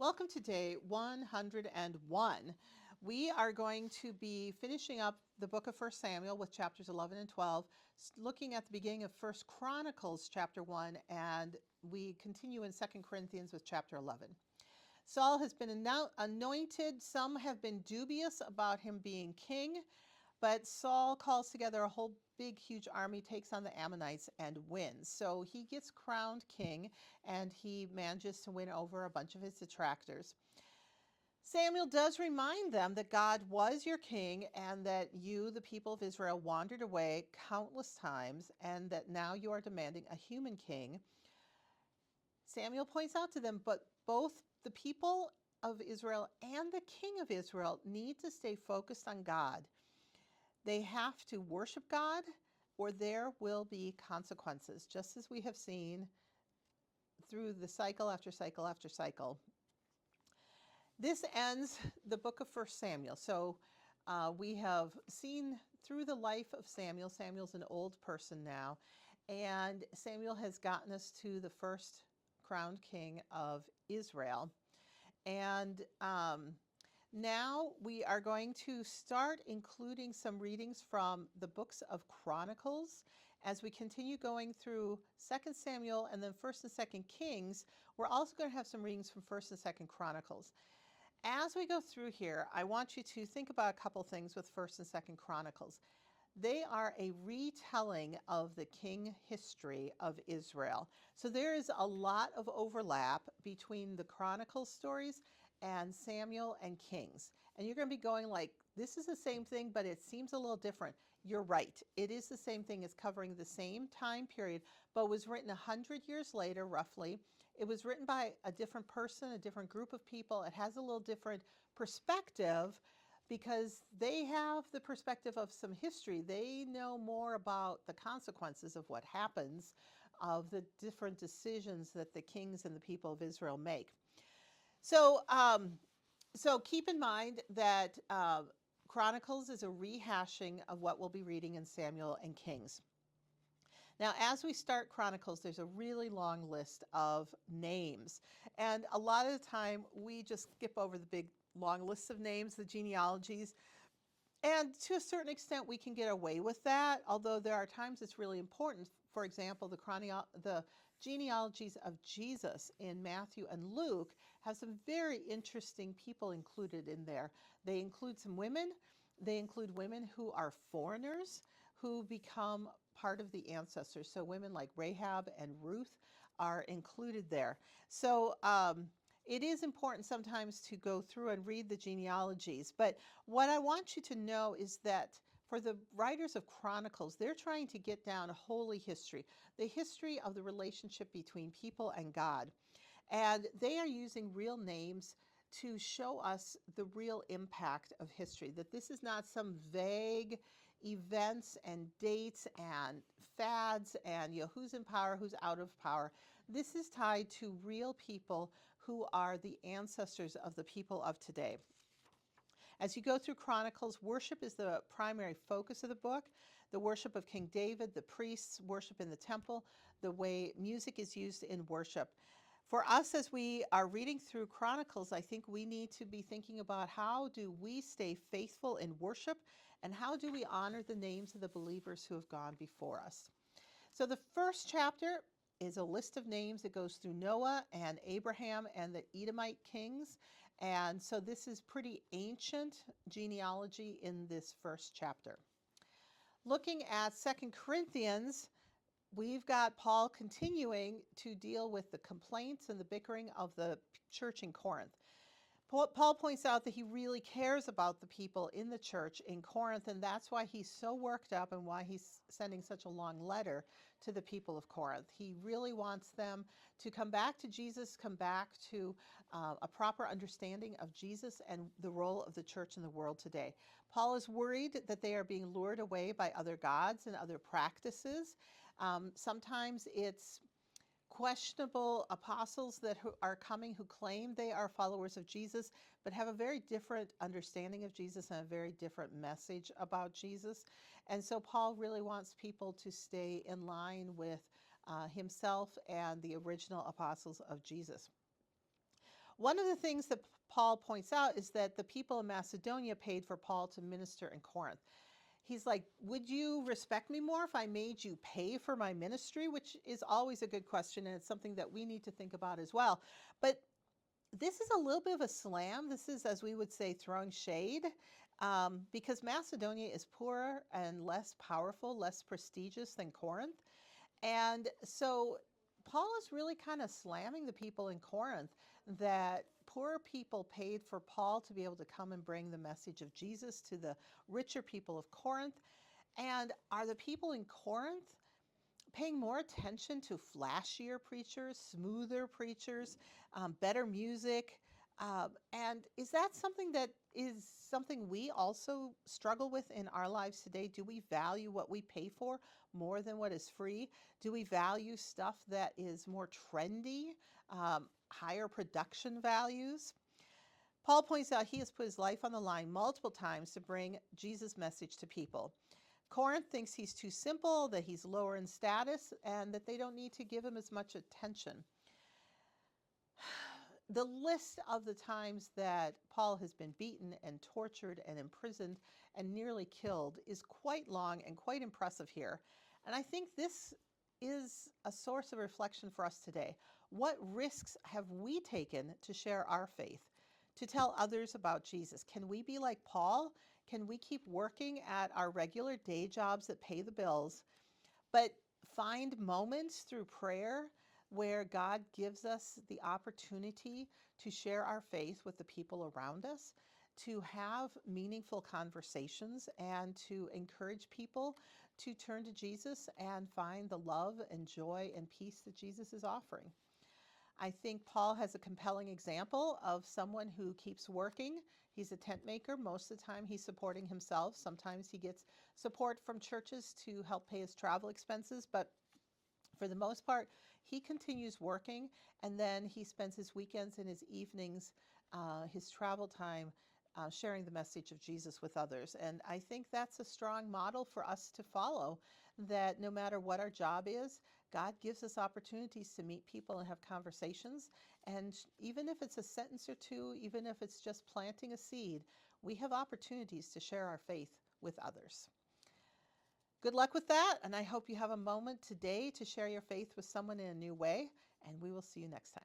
Welcome to day 101. We are going to be finishing up the book of 1 Samuel with chapters 11 and 12, looking at the beginning of 1 Chronicles chapter 1, and we continue in 2 Corinthians with chapter 11. Saul has been anointed. Some have been dubious about him being king, but Saul calls together a whole big, huge army, takes on the Ammonites, and wins. So he gets crowned king, and he manages to win over a bunch of his detractors. Samuel does remind them that God was your king and that you, the people of Israel, wandered away countless times, and that now you are demanding a human king. Samuel points out to them, but both the people of Israel and the king of Israel need to stay focused on God. They have to worship God, or there will be consequences, just as we have seen through the cycle after cycle after cycle. This ends the book of 1 Samuel. So we have seen through the life of Samuel. Samuel's an old person now, and Samuel has gotten us to the first crowned king of Israel. And now we are going to start including some readings from the books of Chronicles. As we continue going through 2 Samuel and then 1st and 2nd Kings, we're also going to have some readings from 1st and 2nd Chronicles. As we go through here, I want you to think about a couple things with 1st and 2nd Chronicles. They are a retelling of the king history of Israel. So there is a lot of overlap between the Chronicles stories and Samuel and Kings. And you're going to be going like, this is the same thing, but it seems a little different. You're right. It is the same thing. It's covering the same time period, but was written 100 years later, roughly. It was written by a different person, a different group of people. It has a little different perspective because they have the perspective of some history. They know more about the consequences of what happens, of the different decisions that the kings and the people of Israel make. So keep in mind that Chronicles is a rehashing of what we'll be reading in Samuel and Kings. Now, as we start Chronicles, there's a really long list of names. And a lot of the time, we just skip over the big long lists of names, the genealogies. And to a certain extent, we can get away with that, although there are times it's really important. For example, the genealogies of Jesus in Matthew and Luke have some very interesting people included in there. They include some women. They include women who are foreigners who become part of the ancestors. So women like Rahab and Ruth are included there. So it is important sometimes to go through and read the genealogies. But what I want you to know is that for the writers of Chronicles, they're trying to get down a holy history, the history of the relationship between people and God. And they are using real names to show us the real impact of history, that this is not some vague events and dates and fads and who's in power, who's out of power. This is tied to real people who are the ancestors of the people of today. As you go through Chronicles, worship is the primary focus of the book. The worship of King David, the priests worship in the temple, the way music is used in worship. For us, as we are reading through Chronicles, I think we need to be thinking about how do we stay faithful in worship and how do we honor the names of the believers who have gone before us. So the first chapter is a list of names that goes through Noah and Abraham and the Edomite kings. And so this is pretty ancient genealogy in this first chapter. Looking at 2 Corinthians, we've got Paul continuing to deal with the complaints and the bickering of the church in Corinth. Paul points out that he really cares about the people in the church in Corinth, and that's why he's so worked up and why he's sending such a long letter to the people of Corinth. He really wants them to come back to Jesus, come back to a proper understanding of Jesus and the role of the church in the world today. Paul is worried that they are being lured away by other gods and other practices. Sometimes it's questionable apostles that are coming who claim they are followers of Jesus, but have a very different understanding of Jesus and a very different message about Jesus. And so Paul really wants people to stay in line with himself and the original apostles of Jesus. One of the things that Paul points out is that the people in Macedonia paid for Paul to minister in Corinth. He's like, would you respect me more if I made you pay for my ministry? Which is always a good question, and it's something that we need to think about as well. But this is a little bit of a slam. This is, as we would say, throwing shade, because Macedonia is poorer and less powerful, less prestigious than Corinth. And so Paul is really kind of slamming the people in Corinth that poor people paid for Paul to be able to come and bring the message of Jesus to the richer people of Corinth. And are the people in Corinth paying more attention to flashier preachers, smoother preachers, better music? And is that something we also struggle with in our lives today? Do we value what we pay for more than what is free? Do we value stuff that is more trendy, higher production values? Paul points out he has put his life on the line multiple times to bring Jesus' message to people. Corinth thinks he's too simple, that he's lower in status, and that they don't need to give him as much attention. The list of the times that Paul has been beaten and tortured and imprisoned and nearly killed is quite long and quite impressive here. And I think this is a source of reflection for us today. What risks have we taken to share our faith, to tell others about Jesus? Can we be like Paul? Can we keep working at our regular day jobs that pay the bills, but find moments through prayer where God gives us the opportunity to share our faith with the people around us, to have meaningful conversations, and to encourage people to turn to Jesus and find the love and joy and peace that Jesus is offering? I think Paul has a compelling example of someone who keeps working. He's a tent maker. Most of the time he's supporting himself. Sometimes he gets support from churches to help pay his travel expenses, but for the most part, he continues working, and then he spends his weekends and his evenings, his travel time, sharing the message of Jesus with others. And I think that's a strong model for us to follow, that no matter what our job is, God gives us opportunities to meet people and have conversations. And even if it's a sentence or two, even if it's just planting a seed, we have opportunities to share our faith with others. Good luck with that, and I hope you have a moment today to share your faith with someone in a new way, and we will see you next time.